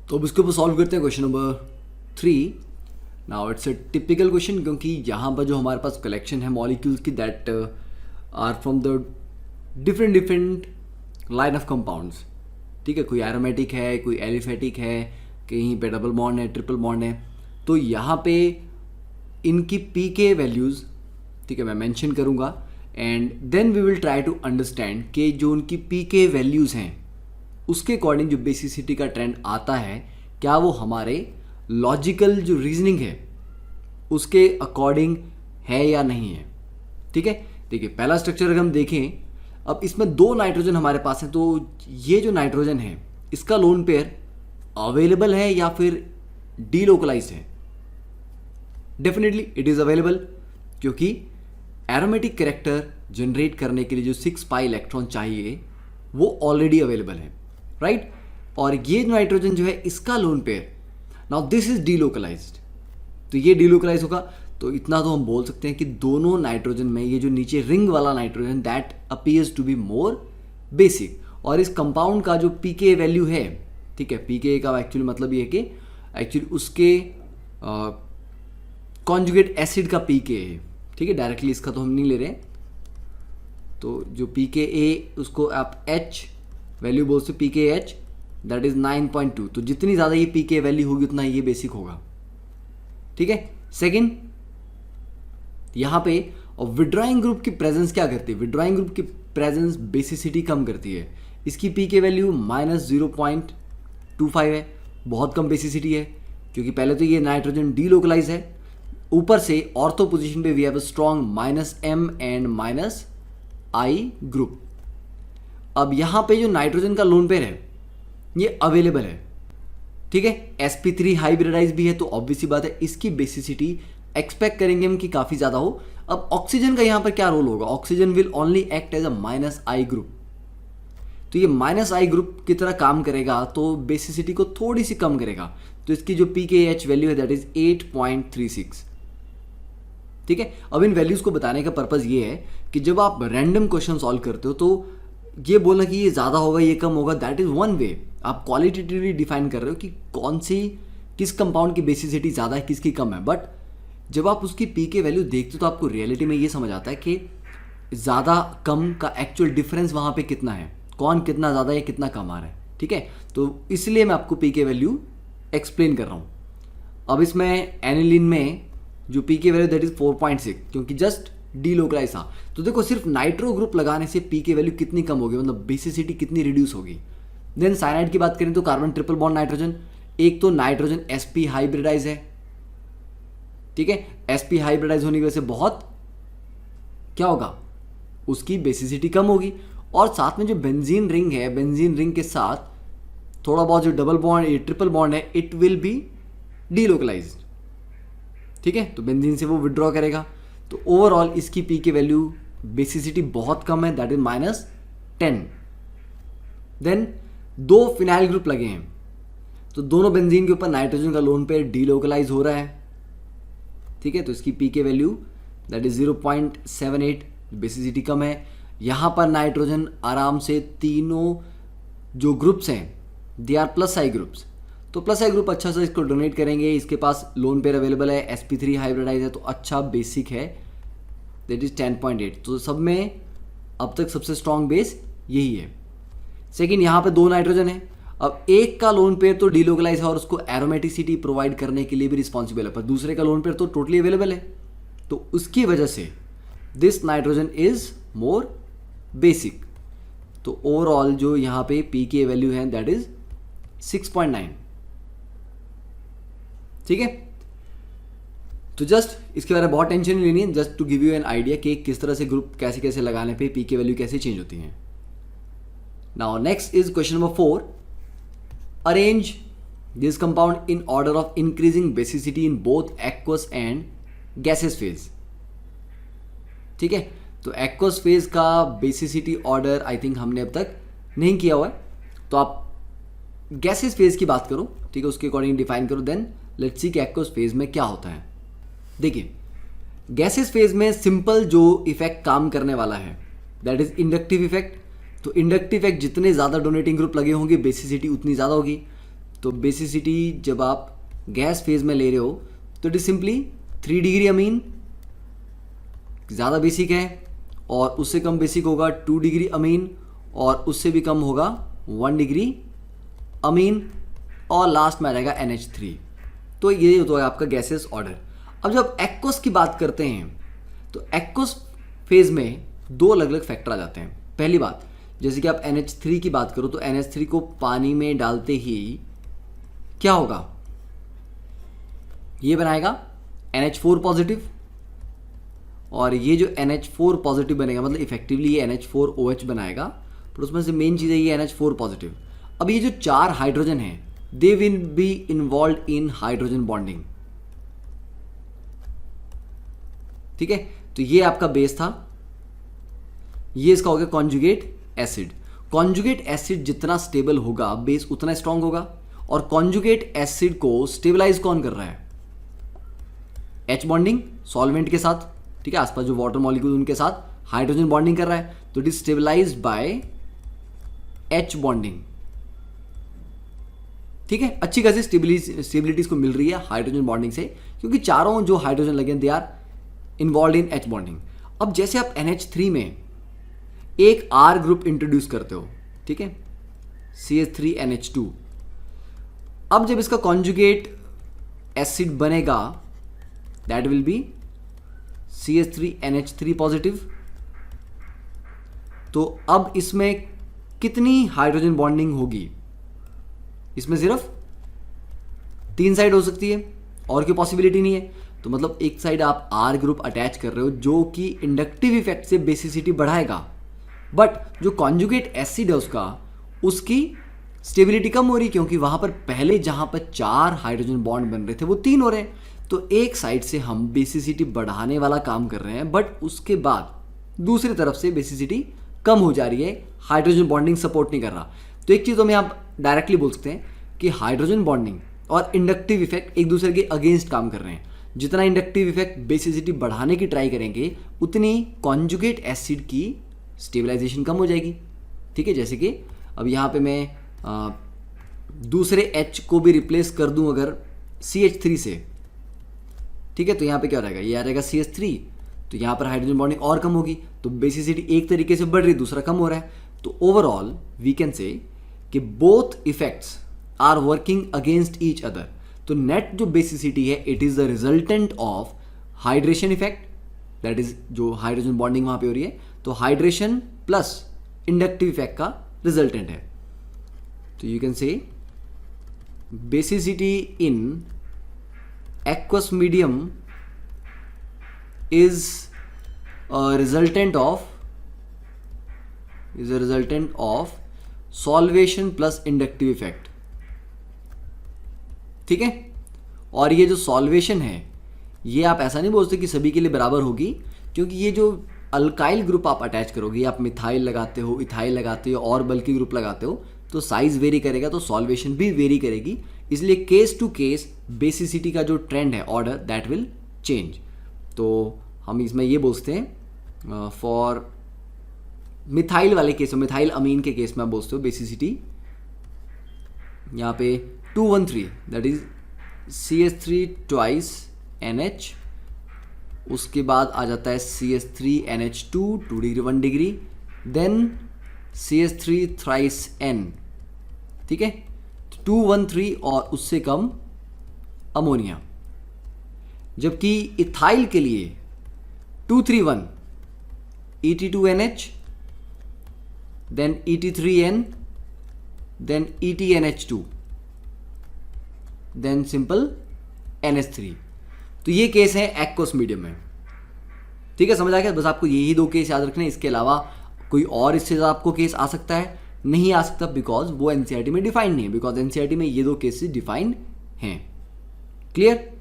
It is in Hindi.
तो अब इसके ऊपर सॉल्व करते हैं question number 3। Now it's a typical question, क्योंकि यहाँ पर जो हमारे पास कलेक्शन है मॉलिक्यूल्स की that are from the different different line of compounds. ठीक है, कोई एरोमेटिक है, कोई एलिफेटिक है, कहीं पे डबल बॉन्ड है, ट्रिपल बॉन्ड है। तो यहाँ पे इनकी पी के वैल्यूज़, ठीक है, मैं मेंशन करूँगा and then we will try to understand कि जो उनकी पी के वैल्यूज़ हैं उसके अकॉर्डिंग जो बेसिसिटी का ट्रेंड आता है, क्या वो हमारे लॉजिकल जो रीजनिंग है उसके अकॉर्डिंग है या नहीं है। ठीक है, देखिए पहला स्ट्रक्चर अगर हम देखें, अब इसमें 2 नाइट्रोजन हमारे पास है। तो ये जो नाइट्रोजन है इसका लोन पेयर अवेलेबल है या फिर डीलोकलाइज्ड है? डेफिनेटली इट इज़ अवेलेबल, क्योंकि एरोमेटिक कैरेक्टर जनरेट करने के लिए जो 6 पाई इलेक्ट्रॉन चाहिए वो ऑलरेडी अवेलेबल है, राइट। और ये नाइट्रोजन जो है इसका lone pair, now this is delocalised, तो ये डीलोकलाइज होगा। तो इतना तो हम बोल सकते हैं कि दोनों नाइट्रोजन में ये जो नीचे रिंग वाला nitrogen that appears to be more basic. और इस कंपाउंड का जो पीके वैल्यू है, ठीक है, पीके का एक्चुअली मतलब ये है कि एक्चुअली उसके कॉन्जुगेट एसिड का पीके है। ठीक है, डायरेक्टली इसका तो हम नहीं ले रहे हैं। तो जो पीके ए उसको आप एच वैल्यू बोल सकते, पीके एच दैट इज 9.2। तो जितनी ज़्यादा ये पीके वैल्यू होगी उतना ये बेसिक होगा। ठीक है, सेकंड यहाँ पे और विड्रॉइंग ग्रुप की प्रेजेंस क्या करती है? विड्रॉइंग ग्रुप की प्रेजेंस बेसिसिटी कम करती है। इसकी पीके वैल्यू -0.25 है, बहुत कम बेसिसिटी है, क्योंकि पहले तो ये नाइट्रोजन डीलोकलाइज है, ऊपर से ऑर्थो पोजीशन पे we have a strong -M and -I group. अब यहाँ पे जो नाइट्रोजन का लोन पेयर है ये अवेलेबल है, ठीक है, sp3 हाइब्रिडाइज भी है, तो ऑब्वियसली बात है इसकी बेसिसिटी एक्सपेक्ट करेंगे हम कि काफ़ी ज़्यादा हो। अब ऑक्सीजन का यहाँ पर क्या रोल होगा? Oxygen will only act as a -I group, तो ये -I ग्रुप की तरह काम करेगा, तो बेसिसिटी को थोड़ी सी कम करेगा। तो इसकी जो pKh वैल्यू है दैट इज 8.36। ठीक है, अब इन वैल्यूज़ को बताने का पर्पज़ ये है कि जब आप रैंडम क्वेश्चन सॉल्व करते हो तो ये बोलना कि ये ज़्यादा होगा ये कम होगा, दैट इज़ वन वे। आप क्वालिटेटिवली डिफाइन कर रहे हो कि कौन सी किस कंपाउंड की बेसिसिटी ज़्यादा है, किसकी कम है। बट जब आप उसकी पी के वैल्यू देखते हो तो आपको रियलिटी में ये समझ आता है कि ज़्यादा कम का एक्चुअल डिफरेंस वहाँ पे कितना है, कौन कितना ज़्यादा है, कितना कम आ रहा है। ठीक है, तो इसलिए मैं आपको पी के वैल्यू एक्सप्लेन कर रहा हूँ। अब इसमें एनिलीन में जो पी के वैल्यू दैट इज 4.6, क्योंकि जस्ट डीलोकलाइज था। तो देखो सिर्फ नाइट्रो ग्रुप लगाने से पी के वैल्यू कितनी कम होगी, मतलब बेसिसिटी कितनी रिड्यूस होगी। देन साइनाइड की बात करें तो कार्बन ट्रिपल बॉन्ड नाइट्रोजन, एक तो नाइट्रोजन sp हाइब्रिडाइज है, ठीक है, sp हाइब्रिडाइज होने की वजह से बहुत क्या होगा, उसकी बेसिसिटी कम होगी। और साथ में जो बेंजीन रिंग है, बेंजीन रिंग के साथ थोड़ा बहुत जो डबल बॉन्ड ट्रिपल बॉन्ड है इट विल बी डीलोकलाइज्ड। ठीक है, तो बेंजीन से वो विड्रॉ करेगा। तो ओवरऑल इसकी पी के वैल्यू बेसिसिटी बहुत कम है, that is -10। Then 2 phenyl group लगे हैं, तो दोनों बेंजीन के ऊपर नाइट्रोजन का लोन पेयर डीलोकलाइज हो रहा है। ठीक है, तो इसकी पी के वैल्यू दैट इज 0.78, बेसिसिटी कम है। यहाँ पर नाइट्रोजन आराम से तीनों जो ग्रुप्स हैं दे आर +I ग्रुप्स, तो +I ग्रुप अच्छा सा इसको डोनेट करेंगे। इसके पास लोन पेयर अवेलेबल है, sp3 हाइब्रिडाइज है, तो अच्छा बेसिक है, दैट इज 10.8। तो सब में अब तक सबसे स्ट्रॉन्ग बेस यही है। सेकेंड, यहाँ पे 2 नाइट्रोजन है। अब एक का लोन पेयर तो डीलोकलाइज है और उसको एरोमेटिसिटी प्रोवाइड करने के लिए भी रिस्पॉन्सिबल है, पर दूसरे का लोन पेयर तो टोटली अवेलेबल है, तो उसकी वजह से this nitrogen is more basic. तो ओवरऑल जो यहाँ पे पी के वैल्यू है दैट इज 6.9। ठीक है, तो जस्ट इसके बारे में बहुत टेंशन नहीं लेनी है, just to give you an idea कि किस तरह से ग्रुप कैसे कैसे लगाने पे पी के वैल्यू कैसे चेंज होती हैं। Now next is question number 4, arrange this compound in order of increasing basicity in both aqueous and gases phase. ठीक है, तो एक्वस फेज का बेसिसिटी ऑर्डर आई थिंक हमने अब तक नहीं किया हुआ है, तो आप गैसेस फेज की बात करो, ठीक है, उसके अकॉर्डिंग डिफाइन करो। देन लेट्स सी कि एक्वस फेज में क्या होता है। देखिए गैसेस फेज में सिंपल जो इफेक्ट काम करने वाला है दैट इज इंडक्टिव इफेक्ट। तो इंडक्टिव इफेक्ट जितने ज़्यादा डोनेटिंग ग्रुप लगे होंगे बेसिसिटी उतनी ज़्यादा होगी। तो बेसिसिटी जब आप गैस फेज में ले रहे हो तो it is simply 3 degree amine, ज़्यादा बेसिक है, और उससे कम बेसिक होगा 2 डिग्री अमीन, और उससे भी कम होगा 1 डिग्री अमीन, और लास्ट में आ जाएगा NH3। तो ये होता है आपका गैसेस ऑर्डर। अब जब एक्वस की बात करते हैं तो एक्वस फेज में 2 अलग अलग फैक्टर आ जाते हैं। पहली बात, जैसे कि आप NH3 की बात करो तो NH3 को पानी में डालते ही क्या होगा, ये बनाएगा NH4 पॉजिटिव, और ये जो NH4 पॉजिटिव बनेगा मतलब इफेक्टिवली ये NH4OH बनाएगा, पर उसमें से मेन चीज़ है ये NH4 पॉजिटिव। अब ये जो 4 हाइड्रोजन हैं they will be involve in hydrogen bonding. ठीक है, तो ये आपका बेस था, ये इसका हो गया कॉन्जुगेट एसिड। कॉन्जुगेट एसिड जितना स्टेबल होगा बेस उतना स्ट्रांग होगा, और कॉन्जुगेट एसिड को स्टेबलाइज कौन कर रहा है, H बॉन्डिंग सॉल्वेंट के साथ, ठीक है, आसपास जो वाटर मॉलिक्यूल उनके साथ हाइड्रोजन बॉन्डिंग कर रहा है, तो it is stabilized by H bonding. ठीक है, अच्छी खासी स्टेबिलिटी को मिल रही है हाइड्रोजन बॉन्डिंग से, क्योंकि चारों जो हाइड्रोजन लगे they are involve in H bonding. अब जैसे आप NH3 में एक R ग्रुप इंट्रोड्यूस करते हो, ठीक है, CH3NH2, अब जब इसका कॉन्जुगेट एसिड बनेगा that will be CH3NH3 positive. तो अब इसमें कितनी हाइड्रोजन बॉन्डिंग होगी, इसमें सिर्फ 3 साइड हो सकती है, और कोई पॉसिबिलिटी नहीं है। तो मतलब एक साइड आप R ग्रुप अटैच कर रहे हो जो कि इंडक्टिव इफेक्ट से बेसिसिटी बढ़ाएगा, बट जो कॉन्जुगेट एसिड है उसकी स्टेबिलिटी कम हो रही, क्योंकि वहां पर पहले जहां पर 4 हाइड्रोजन बॉन्ड बन रहे थे वो 3 हो रहे हैं। तो एक साइड से हम बेसिसिटी बढ़ाने वाला काम कर रहे हैं, बट उसके बाद दूसरी तरफ से बेसिसिटी कम हो जा रही है, हाइड्रोजन बॉन्डिंग सपोर्ट नहीं कर रहा। तो एक चीज़ तो मैं आप डायरेक्टली बोल सकते हैं कि हाइड्रोजन बॉन्डिंग और इंडक्टिव इफेक्ट एक दूसरे के अगेंस्ट काम कर रहे हैं। जितना इंडक्टिव इफेक्ट बेसिसिटी बढ़ाने की ट्राई करेंगे उतनी कॉन्जुगेट एसिड की स्टेबलाइजेशन कम हो जाएगी। ठीक है, जैसे कि अब यहाँ पे मैं दूसरे H को भी रिप्लेस कर दूं अगर CH3 से, ठीक है, तो यहाँ पे क्या रहेगा, ये आ जाएगा CH3, तो यहाँ पर हाइड्रोजन बॉन्डिंग और कम होगी, तो बेसिसिटी एक तरीके से बढ़ रही, दूसरा कम हो रहा है। तो ओवरऑल वी कैन से कि both effects are working against each other. तो नेट जो बेसिसिटी है it is the resultant of hydration effect, that is जो हाइड्रोजन बॉन्डिंग वहां पे हो रही है, तो हाइड्रेशन प्लस इंडक्टिव इफेक्ट का रिजल्टेंट है। तो you can say basicity in aqueous medium is a resultant of solvation plus inductive effect। ठीक है, और ये जो सॉल्वेशन है ये आप ऐसा नहीं बोलते कि सभी के लिए बराबर होगी, क्योंकि ये जो अल्काइल ग्रुप आप अटैच करोगे, आप मिथाइल लगाते हो, इथाइल लगाते हो और बल्कि ग्रुप लगाते हो, तो साइज वेरी करेगा, तो सॉल्वेशन भी वेरी करेगी। इसलिए केस टू केस बेसिसिटी का जो ट्रेंड है ऑर्डर दैट विल चेंज। तो हम इसमें ये बोलते हैं फॉर मिथाइल वाले केस में, मिथाइल अमीन के केस में आप बोलते हो बेसिसिटी यहाँ पे 213, that is CH3 twice NH, उसके बाद आ जाता है CH3NH2 2 degree 1 degree, then CH3 thrice N, ठीक है, 213 और उससे कम अमोनिया। जबकि इथाइल के लिए 231 ET2NH, then ET3N, then ETNH2, then simple NH3। तो ये केस है एक्वस मीडियम में। ठीक है, समझ आ गया। बस आपको यही 2 केस याद रखने, इसके अलावा कोई और इससे ज़्यादा आपको केस आ सकता है, नहीं आ सकता, बिकॉज वो एनसीईआरटी में डिफाइंड नहीं है, बिकॉज एनसीईआरटी में ये 2 केसेस डिफाइंड हैं। क्लियर?